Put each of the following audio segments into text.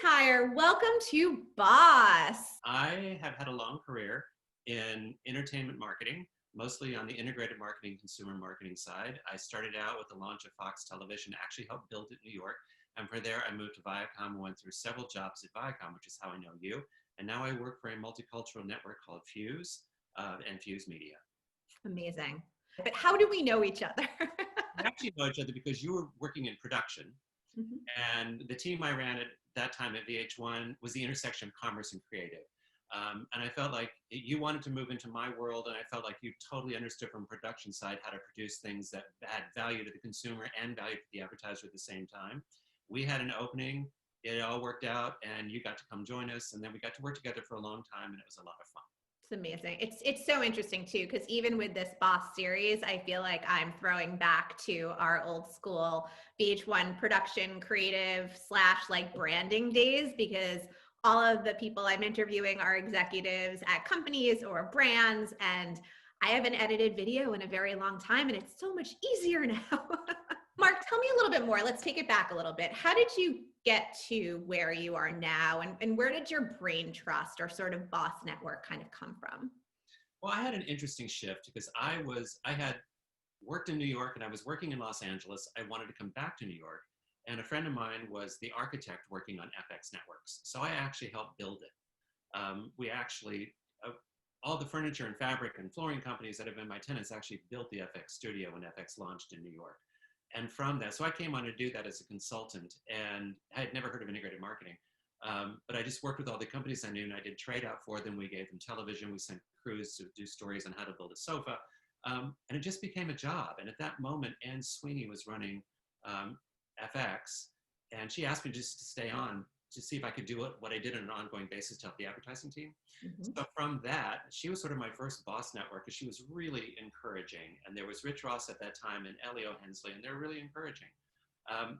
McIntire. Welcome to Boss. I have had a long career in entertainment marketing, mostly on the integrated marketing, consumer marketing side. I started out with the launch of Fox Television, actually helped build it in New York. And from there, I moved to Viacom and went through several jobs at Viacom, which is how I know you. And now I work for a multicultural network called Fuse and Fuse Media. Amazing. But how do we know each other? We actually know each other because you were working in production. And the team I ran at that time at VH1 was the intersection of commerce and creative. And I felt like you wanted to move into my world, and I felt like you totally understood from production side how to produce things that had value to the consumer and value to the advertiser at the same time. We had an opening, it all worked out, and you got to come join us, and then we got to work together for a long time, and it was a lot of fun. It's amazing. It's so interesting too, because even with this Boss series, I feel like I'm throwing back to our old school VH1 production creative / like branding days, because all of the people I'm interviewing are executives at companies or brands, and I haven't edited video in a very long time, and it's so much easier now. Mark, tell me a little bit more. Let's take it back a little bit. How did you get to where you are now, and where did your brain trust or sort of Boss network kind of come from? Well, I had an interesting shift because I had worked in New York and I was working in Los Angeles. I wanted to come back to New York, and a friend of mine was the architect working on FX Networks. So I actually helped build it. We actually, all the furniture and fabric and flooring companies that have been my tenants actually built the FX studio when FX launched in New York. And from that, so I came on to do that as a consultant, and I had never heard of integrated marketing. But I just worked with all the companies I knew, and I did trade out for them. We gave them television. We sent crews to do stories on how to build a sofa. And it just became a job. And at that moment, Anne Sweeney was running FX, and she asked me just to stay on to see if I could do what I did on an ongoing basis to help the advertising team. So from that, she was sort of my first Boss network, because she was really encouraging. And there was Rich Ross at that time and Elio Hensley, and they're really encouraging.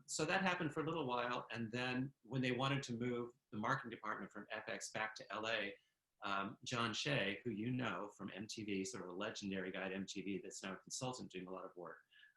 So that happened for a little while. And then when they wanted to move the marketing department from FX back to LA, John Shea, who you know from MTV, sort of a legendary guy at MTV that's now a consultant doing a lot of work,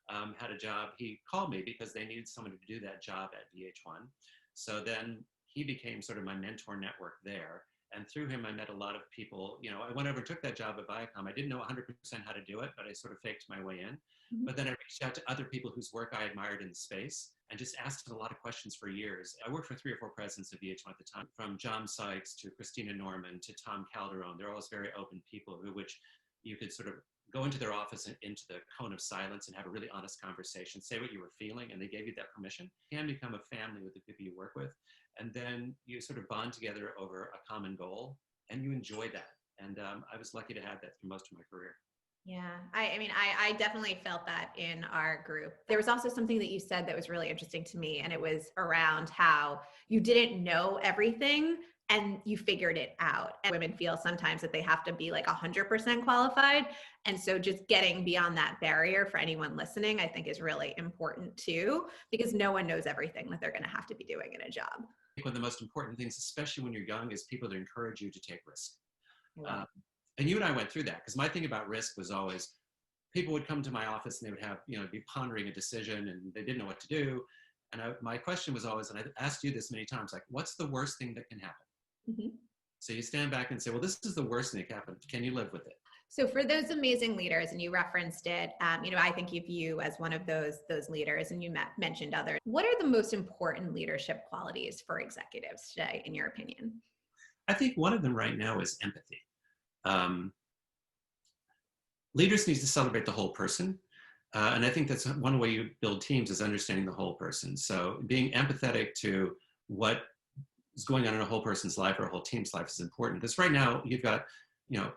had a job. He called me because they needed someone to do that job at VH1. So then he became sort of my mentor network there. And through him, I met a lot of people. You know, I went over and took that job at Viacom. I didn't know 100% how to do it, but I sort of faked my way in. But then I reached out to other people whose work I admired in the space and just asked a lot of questions for years. I worked for 3 or 4 presidents of VH1 at the time, from John Sykes to Christina Norman to Tom Calderon. They're always very open people which you could sort of go into their office and into the cone of silence and have a really honest conversation, say what you were feeling, and they gave you that permission. You can become a family with the people you work with. And then you sort of bond together over a common goal, and you enjoy that. And I was lucky to have that through most of my career. Yeah, I mean, I definitely felt that in our group. There was also something that you said that was really interesting to me, and it was around how you didn't know everything and you figured it out. And women feel sometimes that they have to be like 100% qualified. And so just getting beyond that barrier for anyone listening, I think is really important too, because no one knows everything that they're going to have to be doing in a job. I think one of the most important things, especially when you're young, is people that encourage you to take risk. And you and I went through that, because my thing about risk was always, people would come to my office and they would have, be pondering a decision and they didn't know what to do. And my question was always, and I've asked you this many times, like, what's the worst thing that can happen? So you stand back and say, well, this is the worst thing that can happen. Can you live with it? So for those amazing leaders, and you referenced it, I think of you as one of those leaders, and you mentioned others. What are the most important leadership qualities for executives today, in your opinion? I think one of them right now is empathy. Leaders need to celebrate the whole person. And I think that's one way you build teams, is understanding the whole person. So being empathetic to what is going on in a whole person's life or a whole team's life is important. Because right now you've got,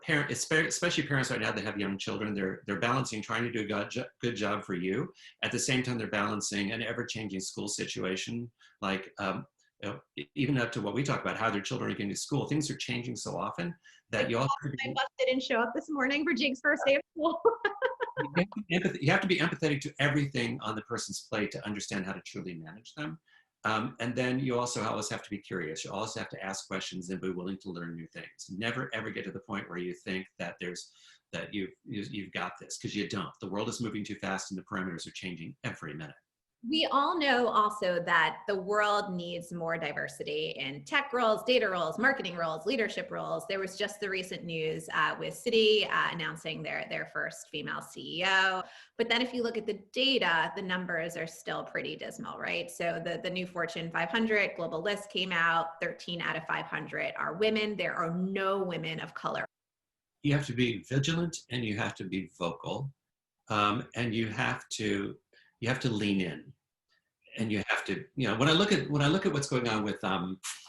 parents, especially parents right now that have young children, they're balancing trying to do a good job for you. At the same time, they're balancing an ever-changing school situation, like even up to what we talk about, how their children are getting to school. Things are changing so often that you also... I busted and show up this morning for Jake's first day of school. You have to be empathetic to everything on the person's plate to understand how to truly manage them. And then you also always have to be curious. You also have to ask questions and be willing to learn new things. Never ever get to the point where you think that you've got this, because you don't. The world is moving too fast and the parameters are changing every minute. We all know also that the world needs more diversity in tech roles, data roles, marketing roles, leadership roles. There was just the recent news with Citi announcing their first female CEO. But then if you look at the data, the numbers are still pretty dismal, right? So the new Fortune 500 global list came out, 13 out of 500 are women. There are no women of color. You have to be vigilant and you have to be vocal, and you have to lean in, and you have to, when I look at what's going on with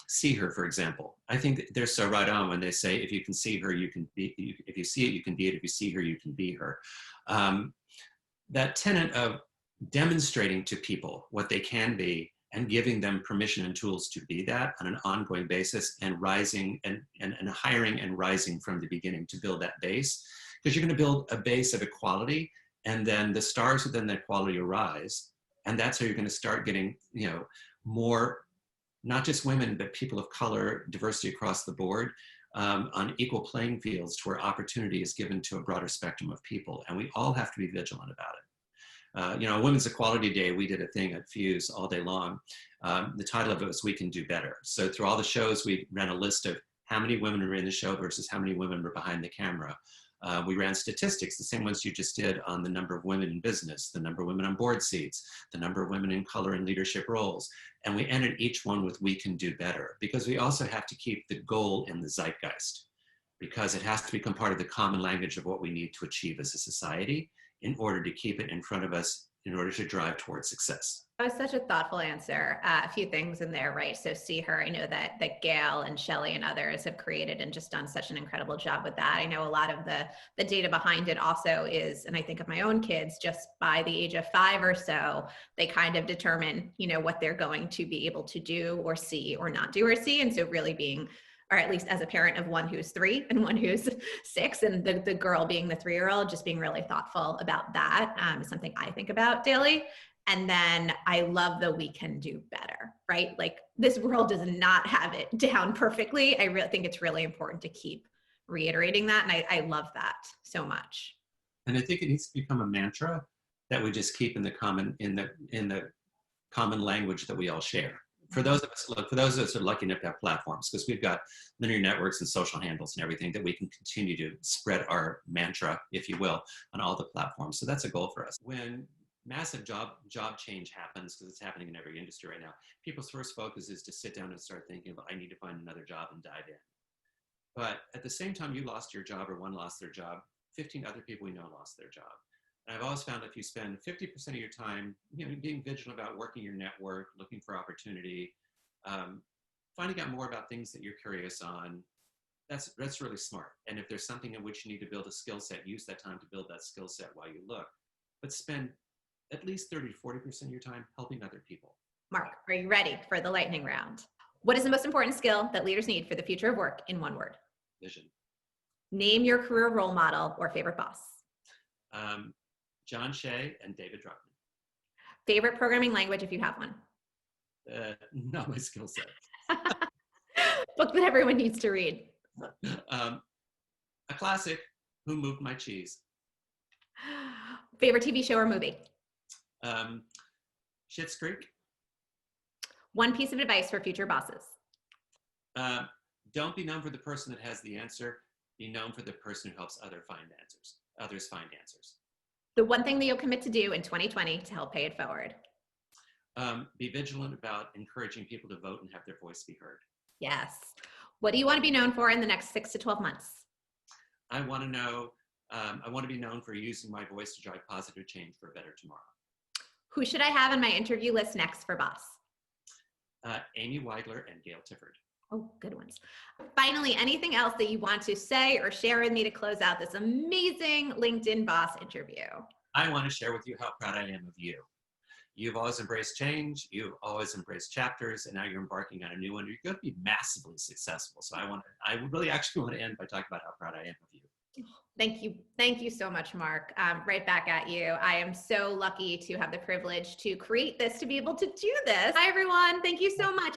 see her, for example. I think that they're so right on when they say if you can see her you can be, if you see it you can be it, if you see her you can be her. That tenet of demonstrating to people what they can be and giving them permission and tools to be that on an ongoing basis, and rising and hiring and rising from the beginning to build that base, because you're going to build a base of equality, and then the stars within that equality arise, and that's how you're going to start getting more, not just women but people of color, diversity across the board, on equal playing fields to where opportunity is given to a broader spectrum of people, and we all have to be vigilant about it. Women's Equality Day, we did a thing at Fuse all day long. The title of it was We Can Do Better. So through all the shows, we ran a list of how many women were in the show versus how many women were behind the camera. We ran statistics, the same ones you just did, on the number of women in business, the number of women on board seats, the number of women in color in leadership roles. And we ended each one with We Can Do Better, because we also have to keep the goal in the zeitgeist, because it has to become part of the common language of what we need to achieve as a society in order to keep it in front of us, in order to drive towards success. That was such a thoughtful answer. A few things in there, right? So see her, I know that Gail and Shelley and others have created and just done such an incredible job with that. I know a lot of the data behind it also is, and I think of my own kids, just by the age of 5 or so, they kind of determine, what they're going to be able to do or see or not do or see. And so really being, or at least as a parent of one who's 3 and one who's 6, and the girl being the 3-year-old, just being really thoughtful about that is something I think about daily. And then I love the We Can Do Better, right? Like, this world does not have it down perfectly. I really think it's really important to keep reiterating that. And I love that so much. And I think it needs to become a mantra that we just keep in the common language that we all share. For those of us who are lucky enough to have platforms, because we've got linear networks and social handles and everything, that we can continue to spread our mantra, if you will, on all the platforms. So that's a goal for us. When massive job change happens, because it's happening in every industry right now, people's first focus is to sit down and start thinking about, I need to find another job and dive in. But at the same time you lost your job, or one lost their job, 15 other people we know lost their job. And I've always found if you spend 50% of your time, being vigilant about working your network, looking for opportunity, finding out more about things that you're curious on, that's really smart. And if there's something in which you need to build a skill set, use that time to build that skill set while you look. But spend at least 30 to 40% of your time helping other people. Mark, are you ready for the lightning round? What is the most important skill that leaders need for the future of work in one word? Vision. Name your career role model or favorite boss. John Shea and David Druckmann. Favorite programming language, if you have one. Not my skill set. Book that everyone needs to read. A classic, Who Moved My Cheese? Favorite TV show or movie? Schitt's Creek. One piece of advice for future bosses. Don't be known for the person that has the answer. Be known for the person who helps others find answers. The one thing that you'll commit to do in 2020 to help pay it forward. Be vigilant about encouraging people to vote and have their voice be heard. Yes. What do you want to be known for in the next 6 to 12 months? I want to be known for using my voice to drive positive change for a better tomorrow. Who should I have on my interview list next for boss? Amy Weigler and Gail Tifford. Oh, good ones. Finally, anything else that you want to say or share with me to close out this amazing LinkedIn Boss interview? I want to share with you how proud I am of you. You've always embraced change. You've always embraced chapters, and now you're embarking on a new one. You're going to be massively successful. So I really actually want to end by talking about how proud I am of you. Thank you. Thank you so much, Mark. Right back at you. I am so lucky to have the privilege to create this, to be able to do this. Hi, everyone. Thank you so much.